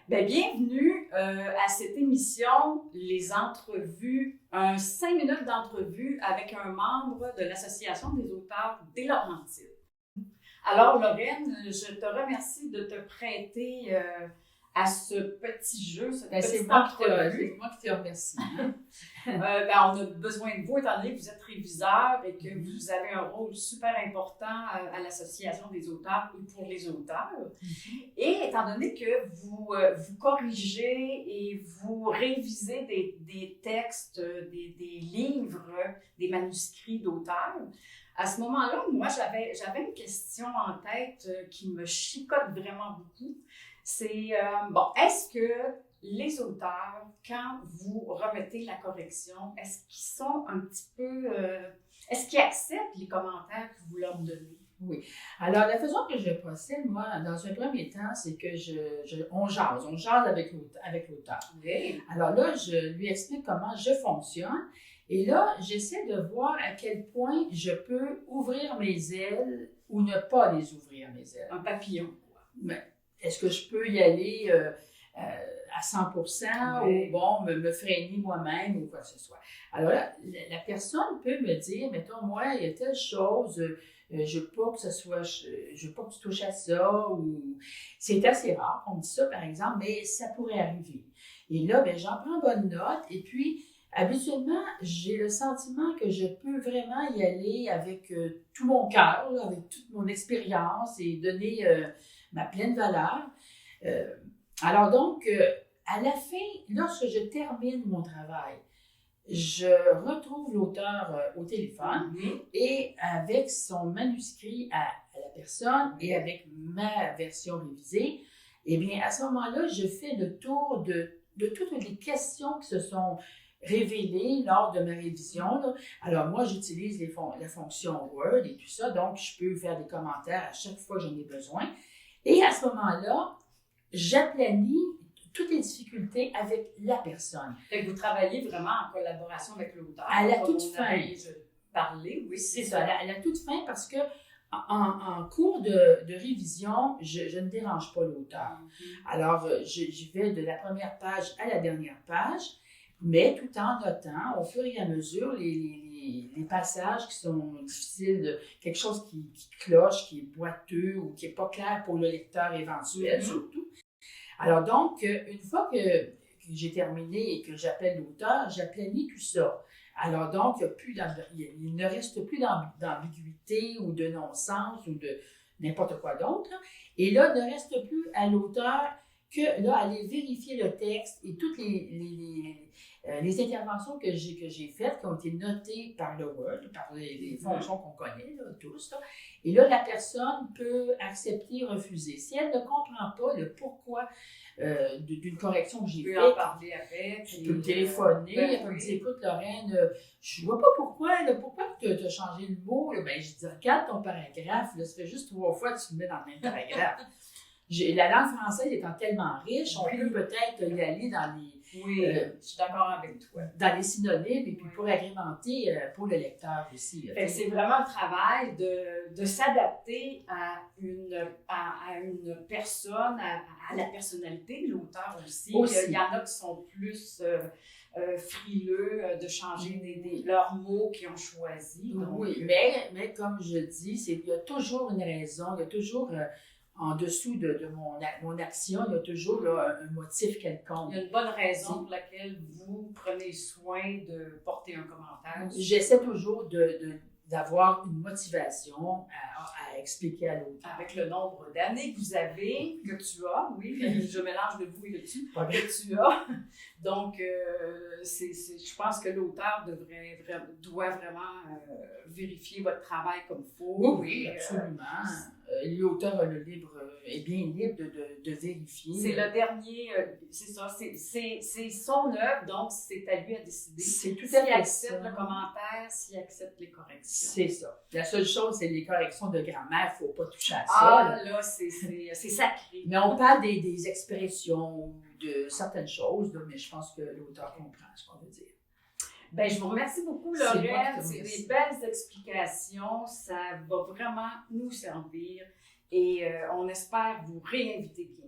Ben, bienvenue à cette émission, les entrevues, un 5 minutes d'entrevue avec un membre de l'Association des auteurs des Laurentides. Alors, Lorraine, je te remercie de te prêter à ce petit jeu, cette petite entrevue. C'est moi qui te remercie. Hein? On a besoin de vous, étant donné que vous êtes réviseur et que vous avez un rôle super important à l'Association des auteurs et pour les auteurs. Et étant donné que vous corrigez et vous révisez des textes, des livres, des manuscrits d'auteurs, à ce moment-là, moi, j'avais une question en tête qui me chicote vraiment beaucoup. C'est, est-ce que les auteurs, quand vous remettez la correction, est-ce qu'ils sont un petit peu... est-ce qu'ils acceptent les commentaires que vous leur donnez? Oui. Alors, la façon que je procède, moi, dans un premier temps, c'est que on jase avec l'auteur. Oui. Alors là, je lui explique comment je fonctionne. Et là, j'essaie de voir à quel point je peux ouvrir mes ailes ou ne pas les ouvrir, mes ailes. Un papillon, quoi. Mais est-ce que je peux y aller à 100% oui. ou bon, me freiner moi-même ou quoi que ce soit? Alors là, la personne peut me dire, mettons, moi, il y a telle chose, je veux pas que ce soit, je veux pas que tu touches à ça, ou c'est assez rare qu'on me dise ça, par exemple, mais ça pourrait arriver. Et là, ben, j'en prends bonne note, et puis, habituellement, j'ai le sentiment que je peux vraiment y aller avec tout mon cœur, avec toute mon expérience et donner ma pleine valeur. Alors donc, à la fin, lorsque je termine mon travail, je retrouve l'auteur au téléphone et avec son manuscrit à la personne et avec ma version révisée, eh bien, à ce moment-là, je fais le tour de toutes les questions qui se sont révélées lors de ma révision. Là. Alors, moi, j'utilise la fonction Word et tout ça, donc je peux faire des commentaires à chaque fois que j'en ai besoin. Et à ce moment-là, j'aplanie toutes les difficultés avec la personne. Fait que vous travaillez vraiment en collaboration avec l'auteur. À la toute fin. Parler, oui. C'est ça, à la toute fin, parce que en cours de révision, je ne dérange pas l'auteur. Alors, j'y vais de la première page à la dernière page, mais tout en notant, au fur et à mesure, les passages qui sont difficiles, quelque chose qui cloche, qui est boiteux ou qui n'est pas clair pour le lecteur éventuel, surtout. Alors donc, une fois que j'ai terminé et que j'appelle l'auteur, j'aplanie tout ça. Alors donc, il ne reste plus d'ambiguïté ou de non-sens ou de n'importe quoi d'autre. Et là, il ne reste plus à l'auteur que là, aller vérifier le texte et toutes les interventions que j'ai faites, qui ont été notées par le Word, par les fonctions qu'on connaît, là, tous. Là. Et là, la personne peut accepter, refuser. Si elle ne comprend pas le pourquoi d'une correction que j'ai faite, en parler avec. elle peut me téléphoner, elle peut me dire, écoute, Lorraine, je ne vois pas pourquoi tu as changé le mot. Là. Ben, je dis, regarde ton paragraphe, là, ça fait juste 3 fois que tu le mets dans le même paragraphe. La langue française étant tellement riche, on peut peut-être y aller dans les... Oui, je suis d'accord avec toi. Dans les synonymes et puis pour agrémenter pour le lecteur aussi. C'est vraiment un travail de s'adapter à une personne, à la personnalité de l'auteur aussi. Il y en a qui sont plus frileux de changer leurs mots qu'ils ont choisis. Donc, oui, mais comme je dis, il y a toujours une raison, il y a toujours... en dessous de mon action, il y a toujours là, un motif quelconque. Il y a une bonne raison pour laquelle vous prenez soin de porter un commentaire. J'essaie toujours d'avoir une motivation à expliquer à l'autre. Avec le nombre d'années que vous avez, que tu as, oui, je mélange le vous et le tu, que tu as. Donc, je pense que l'auteur doit vraiment vérifier votre travail comme il faut. Oui, absolument. L'auteur est bien libre de vérifier. C'est le dernier, c'est ça, c'est son œuvre, donc c'est à lui à décider. C'est tout s'il accepte le commentaire, s'il accepte les corrections. C'est ça. La seule chose, c'est les corrections de grammaire, il ne faut pas toucher à ça. Ah, là, c'est sacré. Mais on parle des expressions, de certaines choses, là, mais je pense que l'auteur comprend ce qu'on veut dire. Ben, je vous remercie beaucoup, Lorraine. C'est des belles explications. Ça va vraiment nous servir et on espère vous réinviter bientôt.